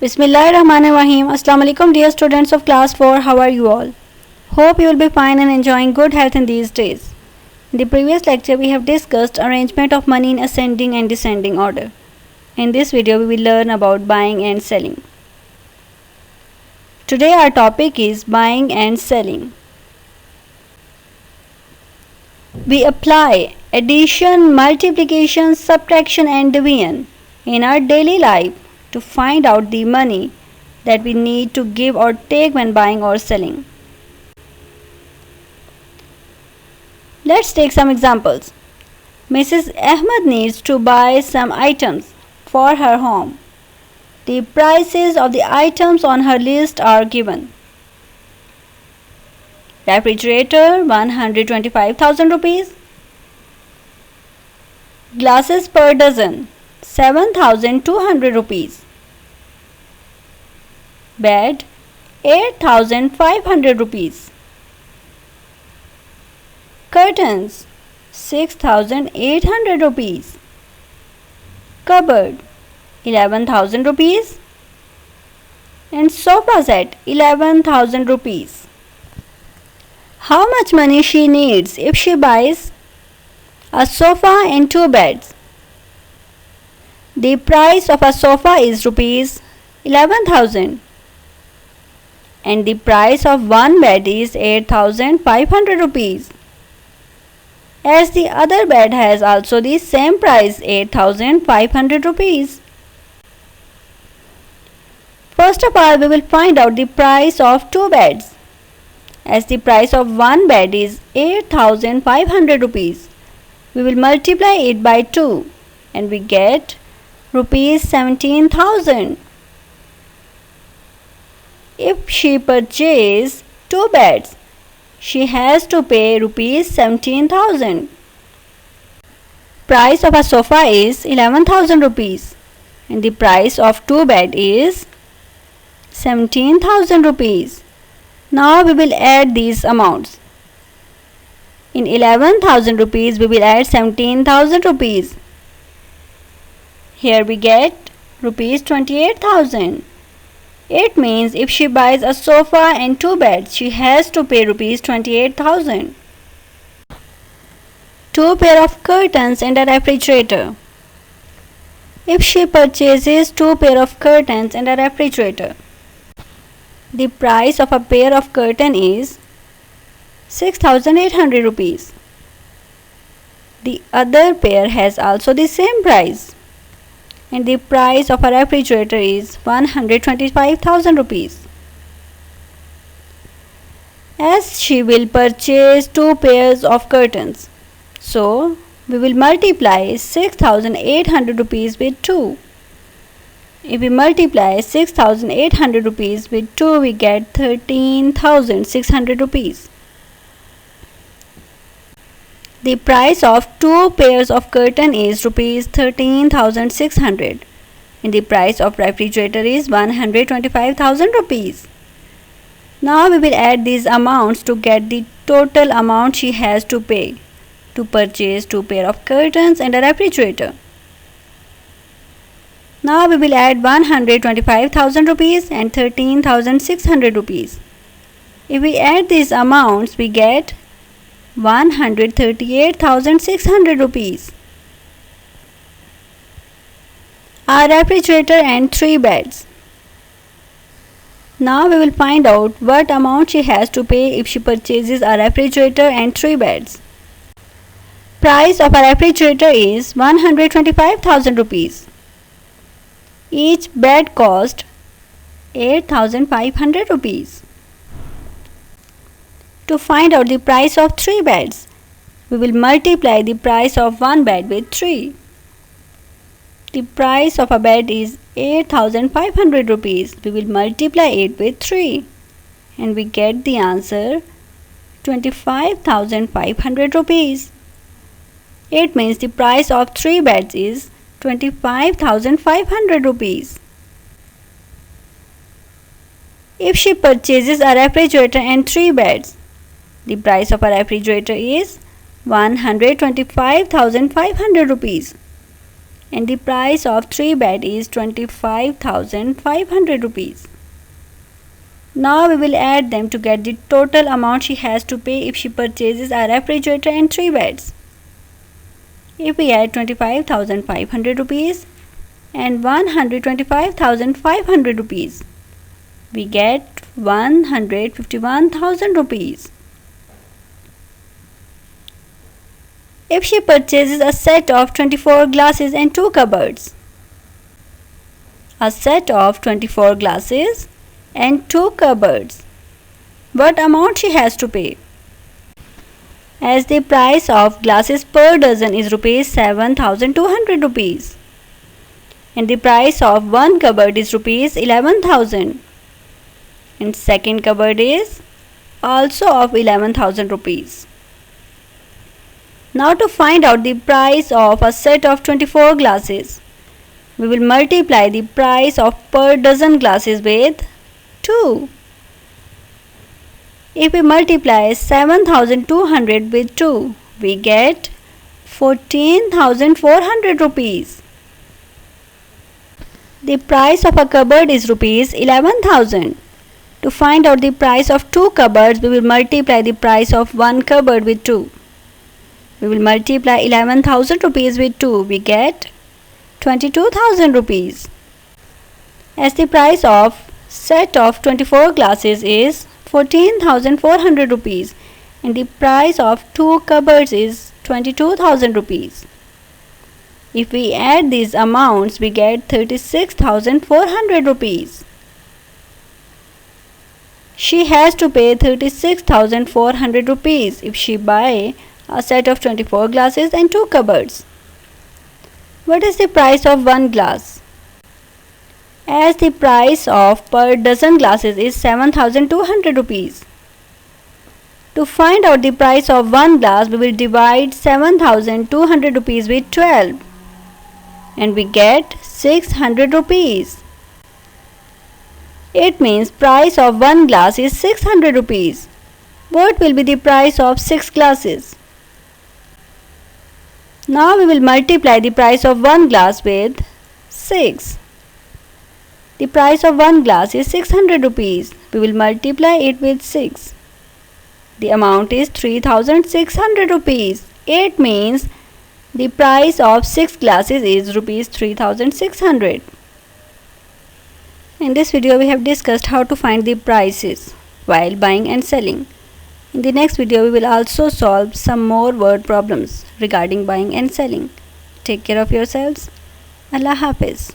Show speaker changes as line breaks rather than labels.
Bismillahirrahmanirrahim. Assalamu alaikum dear students of class 4. How are you all? Hope you will be fine and enjoying good health in these days. In the previous lecture we have discussed arrangement of money in ascending and descending order. In this video we will learn about buying and selling. Today our topic is buying and selling. We apply addition, multiplication, subtraction and division in our daily life to find out the money that we need to give or take when buying or selling. Let's take some examples. Mrs. Ahmed needs to buy some items for her home. The prices of the items on her list are given. Refrigerator 125,000 rupees. Glasses per dozen 7,200 rupees. Bed 8,500 rupees. Curtains 6,800 rupees. Cupboard 11,000 rupees. And sofa set 11,000 rupees. How much money she needs if she buys a sofa and two beds? The price of a sofa is rupees 11,000 and the price of one bed is 8,500 rupees. As the other bed has also the same price 8,500 rupees. First of all we will find out the price of two beds. As the price of one bed is 8,500 rupees, we will multiply it by 2 and we get rupees 17,000. If she purchases two beds, she has to pay rupees 17,000. Price of a sofa is 11,000 rupees and the price of two bed is 17,000 rupees. Now we will add these amounts. In 11,000 rupees we will add 17,000 rupees. Here we get rupees 28,000. It means if she buys a sofa and two beds, she has to pay rupees 28,000. Two pair of curtains and a refrigerator. If she purchases two pair of curtains and a refrigerator, the price of a pair of curtain is 6,800 rupees. The other pair has also the same price. And the price of a refrigerator is 125,000 rupees. As she will purchase two pairs of curtains, so we will multiply 6,800 rupees with 2. If we multiply 6,800 rupees with 2, we get 13,600 rupees. The price of two pairs of curtain is rupees 13,600 and the price of refrigerator is 125,000 rupees. Now we will add these amounts to get the total amount she has to pay to purchase two pair of curtains and a refrigerator. Now we will add 125,000 rupees and 13,600 rupees. If we add these amounts, we get 138,600 rupees. A refrigerator and 3 beds. Now we will find out what amount she has to pay if she purchases a refrigerator and 3 beds. Price of a refrigerator is 125,000 rupees. Each bed cost 8,500 rupees. To find out the price of 3 beds, we will multiply the price of one bed with 3. The price of a bed is 8,500 rupees. We will multiply it with 3 and we get the answer 25,500 rupees. It means the price of 3 beds is 25,500 rupees. If she purchases a refrigerator and 3 beds, the price of a refrigerator is 125,500 rupees and the price of 3 bed is 25,500 rupees. Now we will add them to get the total amount she has to pay if she purchases a refrigerator and 3 beds. If we add 25,500 rupees and 125,500 rupees, we get 151,000 rupees. If she purchases a set of 24 glasses and 2 cupboards, a set of 24 glasses and 2 cupboards, what amount she has to pay? As the price of glasses per dozen is rupees 7,200 rupees and the price of one cupboard is rupees 11,000 and second cupboard is also of 11,000 rupees. Now to find out the price of a set of 24 glasses, we will multiply the price of per dozen glasses with 2. If we multiply 7,200 with 2, we get 14,400 rupees. The price of a cupboard is rupees 11,000. To find out the price of 2 cupboards, we will multiply the price of one cupboard with 2. We will multiply 11,000 rupees with 2. We get 22,000 rupees. As the price of set of 24 glasses is 14,400 rupees and the price of 2 cupboards is 22,000 rupees. If we add these amounts, we get 36,400 rupees. She has to pay 36,400 rupees if she buy a set of 24 glasses and 2 cupboards. What is the price of one glass? As the price of per dozen glasses is 7,200 rupees. To find out the price of one glass, we will divide 7,200 rupees with 12 and we get 600 rupees. It means price of one glass is 600 rupees. What will be the price of 6 glasses? Now we will multiply the price of one glass with 6. The price of one glass is 600 rupees. We will multiply it with 6. The amount is 3,600 rupees. It means the price of 6 glasses is rupees 3,600. In this video we have discussed how to find the prices while buying and selling. In the next video we will also solve some more word problems regarding buying and selling. Take care of yourselves. Allah Hafiz.